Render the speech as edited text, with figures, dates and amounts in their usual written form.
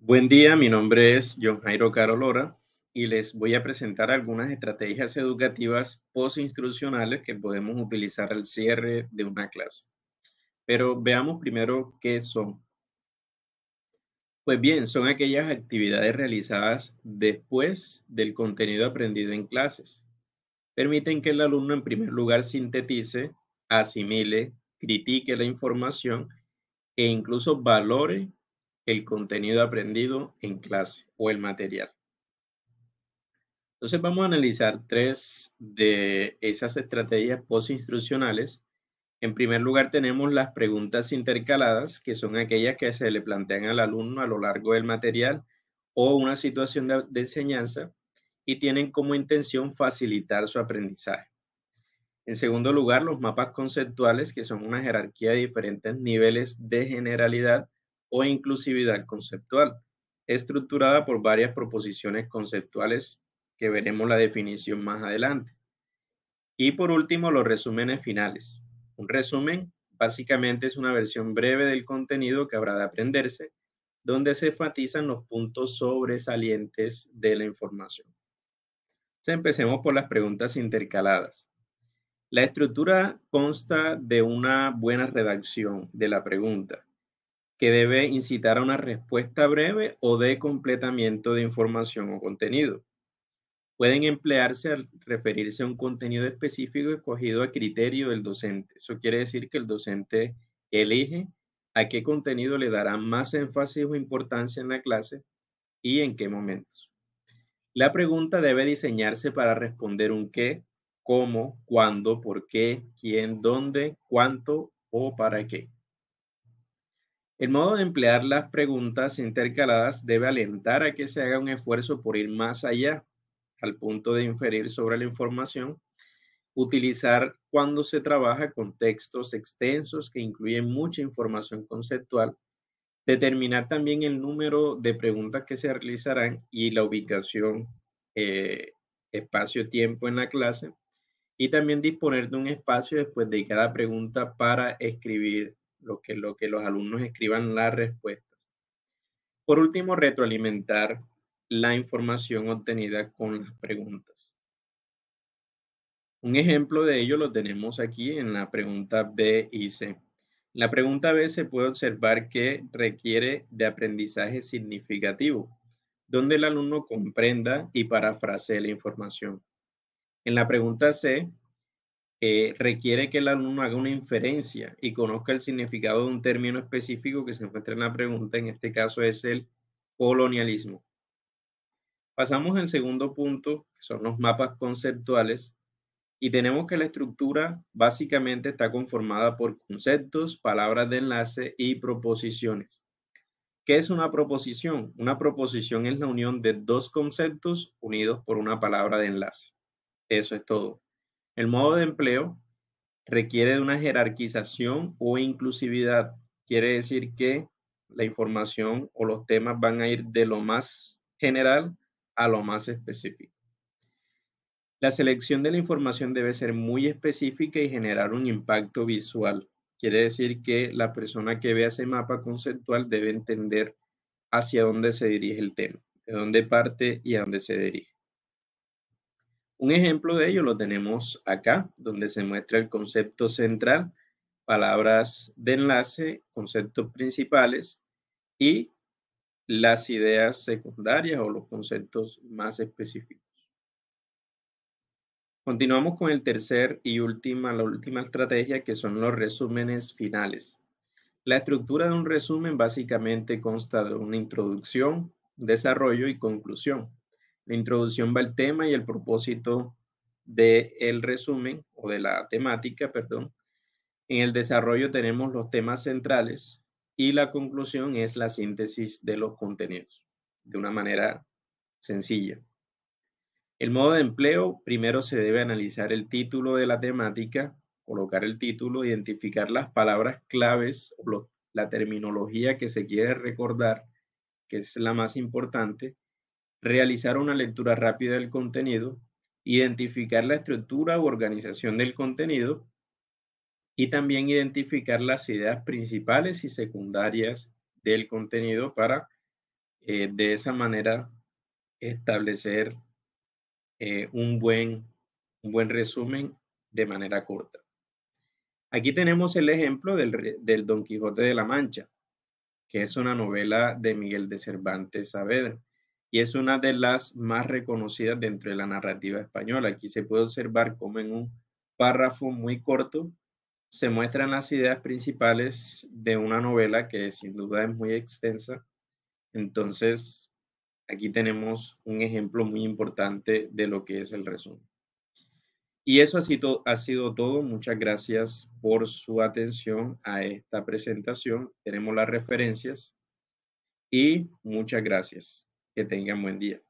Buen día, mi nombre es John Jairo Carolora y les voy a presentar algunas estrategias educativas postinstruccionales que podemos utilizar al cierre de una clase. Pero veamos primero qué son. Pues bien, son aquellas actividades realizadas después del contenido aprendido en clases. Permiten que el alumno en primer lugar sintetice, asimile, critique la información e incluso valore el contenido aprendido en clase o el material. Entonces vamos a analizar tres de esas estrategias postinstruccionales. En primer lugar tenemos las preguntas intercaladas, que son aquellas que se le plantean al alumno a lo largo del material o una situación de enseñanza y tienen como intención facilitar su aprendizaje. En segundo lugar, los mapas conceptuales, que son una jerarquía de diferentes niveles de generalidad o inclusividad conceptual, estructurada por varias proposiciones conceptuales que veremos la definición más adelante. Y por último, los resúmenes finales. Un resumen básicamente es una versión breve del contenido que habrá de aprenderse, donde se enfatizan los puntos sobresalientes de la información. Entonces, empecemos por las preguntas intercaladas. La estructura consta de una buena redacción de la pregunta, que debe incitar a una respuesta breve o de completamiento de información o contenido. Pueden emplearse al referirse a un contenido específico escogido a criterio del docente. Eso quiere decir que el docente elige a qué contenido le dará más énfasis o importancia en la clase y en qué momentos. La pregunta debe diseñarse para responder un qué, cómo, cuándo, por qué, quién, dónde, cuánto o para qué. El modo de emplear las preguntas intercaladas debe alentar a que se haga un esfuerzo por ir más allá, al punto de inferir sobre la información, utilizar cuando se trabaja con textos extensos que incluyen mucha información conceptual, determinar también el número de preguntas que se realizarán y la ubicación, eh, espacio-tiempo en la clase, y también disponer de un espacio después de cada pregunta para escribir lo que los alumnos escriban las respuestas. Por último, retroalimentar la información obtenida con las preguntas. Un ejemplo de ello lo tenemos aquí en la pregunta B y C. La pregunta B se puede observar que requiere de aprendizaje significativo, donde el alumno comprenda y parafrasee la información. En la pregunta C, requiere que el alumno haga una inferencia y conozca el significado de un término específico que se encuentra en la pregunta, en este caso es el colonialismo. Pasamos al segundo punto, que son los mapas conceptuales. Y tenemos que la estructura básicamente está conformada por conceptos, palabras de enlace y proposiciones. ¿Qué es una proposición? Una proposición es la unión de dos conceptos unidos por una palabra de enlace. Eso es todo. El modo de empleo requiere de una jerarquización o inclusividad. Quiere decir que la información o los temas van a ir de lo más general a lo más específico. La selección de la información debe ser muy específica y generar un impacto visual. Quiere decir que la persona que vea ese mapa conceptual debe entender hacia dónde se dirige el tema, de dónde parte y a dónde se dirige. Un ejemplo de ello lo tenemos acá, donde se muestra el concepto central, palabras de enlace, conceptos principales y las ideas secundarias o los conceptos más específicos. Continuamos con el tercer y la última estrategia, que son los resúmenes finales. La estructura de un resumen básicamente consta de una introducción, desarrollo y conclusión. La introducción va al tema y el propósito del resumen o de la temática, perdón. En el desarrollo tenemos los temas centrales y la conclusión es la síntesis de los contenidos de una manera sencilla. El modo de empleo, primero se debe analizar el título de la temática, colocar el título, identificar las palabras claves o la terminología que se quiere recordar, que es la más importante, realizar una lectura rápida del contenido, identificar la estructura u organización del contenido y también identificar las ideas principales y secundarias del contenido para de esa manera establecer un buen resumen de manera corta. Aquí tenemos el ejemplo del Don Quijote de la Mancha, que es una novela de Miguel de Cervantes Saavedra y es una de las más reconocidas dentro de la narrativa española. Aquí se puede observar cómo en un párrafo muy corto se muestran las ideas principales de una novela que sin duda es muy extensa. Entonces, aquí tenemos un ejemplo muy importante de lo que es el resumen. Y eso ha sido todo. Muchas gracias por su atención a esta presentación. Tenemos las referencias y muchas gracias. Que tengan buen día.